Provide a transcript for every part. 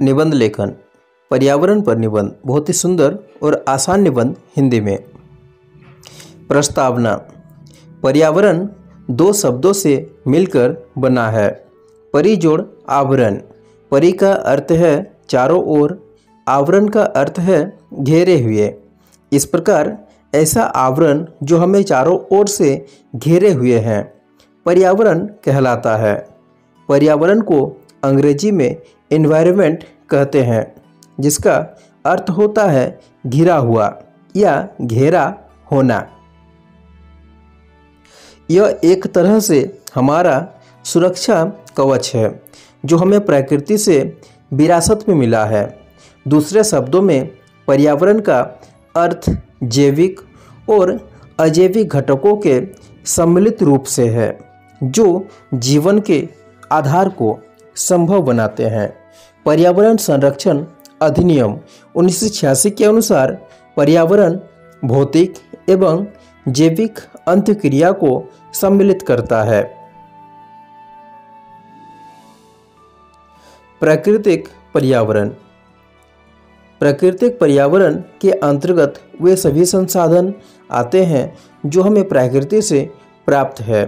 निबंध लेखन, पर्यावरण पर निबंध, बहुत ही सुंदर और आसान निबंध हिंदी में। प्रस्तावना। पर्यावरण दो शब्दों से मिलकर बना है। परि जोड़ आवरण। परि का अर्थ है चारों ओर, आवरण का अर्थ है घेरे हुए। इस प्रकार ऐसा आवरण जो हमें चारों ओर से घेरे हुए हैं पर्यावरण कहलाता है। पर्यावरण को अंग्रेजी में एनवायरनमेंट कहते हैं, जिसका अर्थ होता है घिरा हुआ या घेरा होना। यह एक तरह से हमारा सुरक्षा कवच है जो हमें प्रकृति से विरासत में मिला है। दूसरे शब्दों में पर्यावरण का अर्थ जैविक और अजैविक घटकों के सम्मिलित रूप से है जो जीवन के आधार को संभव बनाते हैं। पर्यावरण संरक्षण अधिनियम 1986 के अनुसार पर्यावरण भौतिक एवं जैविक अंतःक्रिया को सम्मिलित करता है। प्राकृतिक पर्यावरण। प्राकृतिक पर्यावरण के अंतर्गत वे सभी संसाधन आते हैं जो हमें प्रकृति से प्राप्त है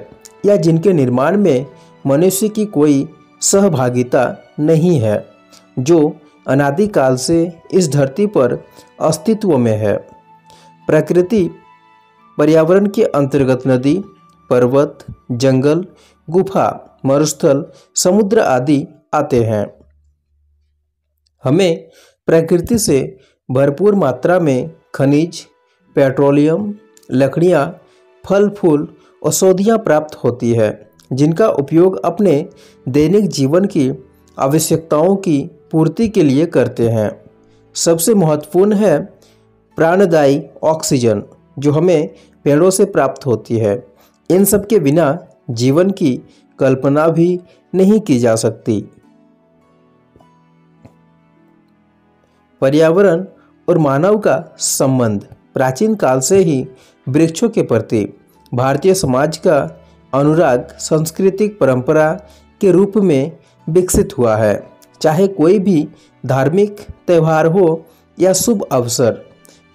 या जिनके निर्माण में मनुष्य की कोई सहभागिता नहीं है, जो अनादिकाल से इस धरती पर अस्तित्व में है। प्रकृति पर्यावरण के अंतर्गत नदी, पर्वत, जंगल, गुफा, मरुस्थल, समुद्र आदि आते हैं। हमें प्रकृति से भरपूर मात्रा में खनिज, पेट्रोलियम, लकड़ियाँ, फल फूल, औषधियाँ प्राप्त होती है, जिनका उपयोग अपने दैनिक जीवन की आवश्यकताओं की पूर्ति के लिए करते हैं। सबसे महत्वपूर्ण है प्राणदायी ऑक्सीजन, जो हमें पेड़ों से प्राप्त होती है। इन सब के बिना जीवन की कल्पना भी नहीं की जा सकती। पर्यावरण और मानव का संबंध प्राचीन काल से ही वृक्षों के प्रति भारतीय समाज का अनुराग सांस्कृतिक परंपरा के रूप में विकसित हुआ है। चाहे कोई भी धार्मिक त्यौहार हो या शुभ अवसर,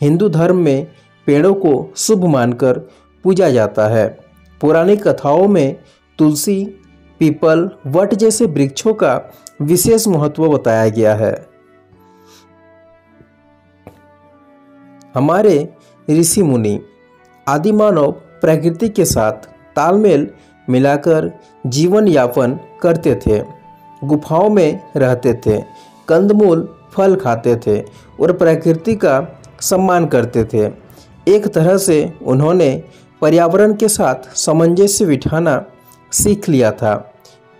हिंदू धर्म में पेड़ों को शुभ मानकर पूजा जाता है। पौराणिक कथाओं में तुलसी, पीपल, वट जैसे वृक्षों का विशेष महत्व बताया गया है। हमारे ऋषि मुनि आदि मानव प्रकृति के साथ तालमेल मिलाकर जीवन यापन करते थे। गुफाओं में रहते थे, कंदमूल फल खाते थे और प्रकृति का सम्मान करते थे। एक तरह से उन्होंने पर्यावरण के साथ सामंजस्य बिठाना सीख लिया था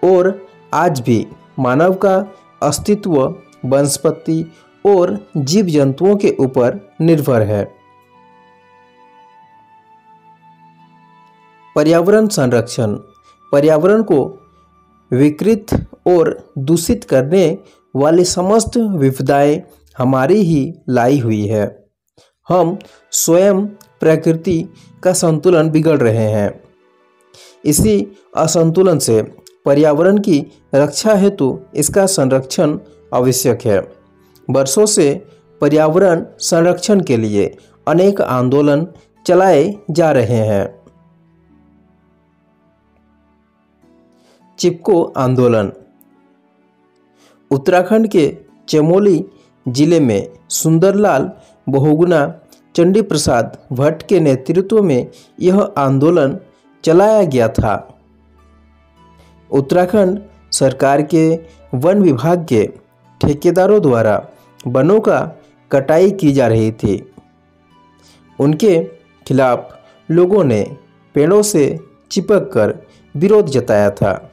और आज भी मानव का अस्तित्व वनस्पति और जीव जंतुओं के ऊपर निर्भर है। पर्यावरण संरक्षण। पर्यावरण को विकृत और दूषित करने वाली समस्त विपदाएं हमारी ही लाई हुई है। हम स्वयं प्रकृति का संतुलन बिगड़ रहे हैं। इसी असंतुलन से पर्यावरण की रक्षा हेतु इसका संरक्षण आवश्यक है। वर्षों से पर्यावरण संरक्षण के लिए अनेक आंदोलन चलाए जा रहे हैं। चिपको आंदोलन। उत्तराखंड के चमोली जिले में सुंदरलाल बहुगुणा चंडी प्रसाद भट्ट के नेतृत्व में यह आंदोलन चलाया गया था। उत्तराखंड सरकार के वन विभाग के ठेकेदारों द्वारा वनों का कटाई की जा रही थी। उनके खिलाफ लोगों ने पेड़ों से चिपक कर विरोध जताया था।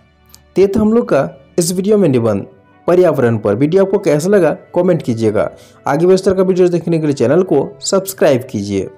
ये था हम लोग का इस वीडियो में निबंध पर्यावरण पर। वीडियो आपको कैसा लगा कमेंट कीजिएगा। आगे भी इस तरह का वीडियो देखने के लिए चैनल को सब्सक्राइब कीजिए।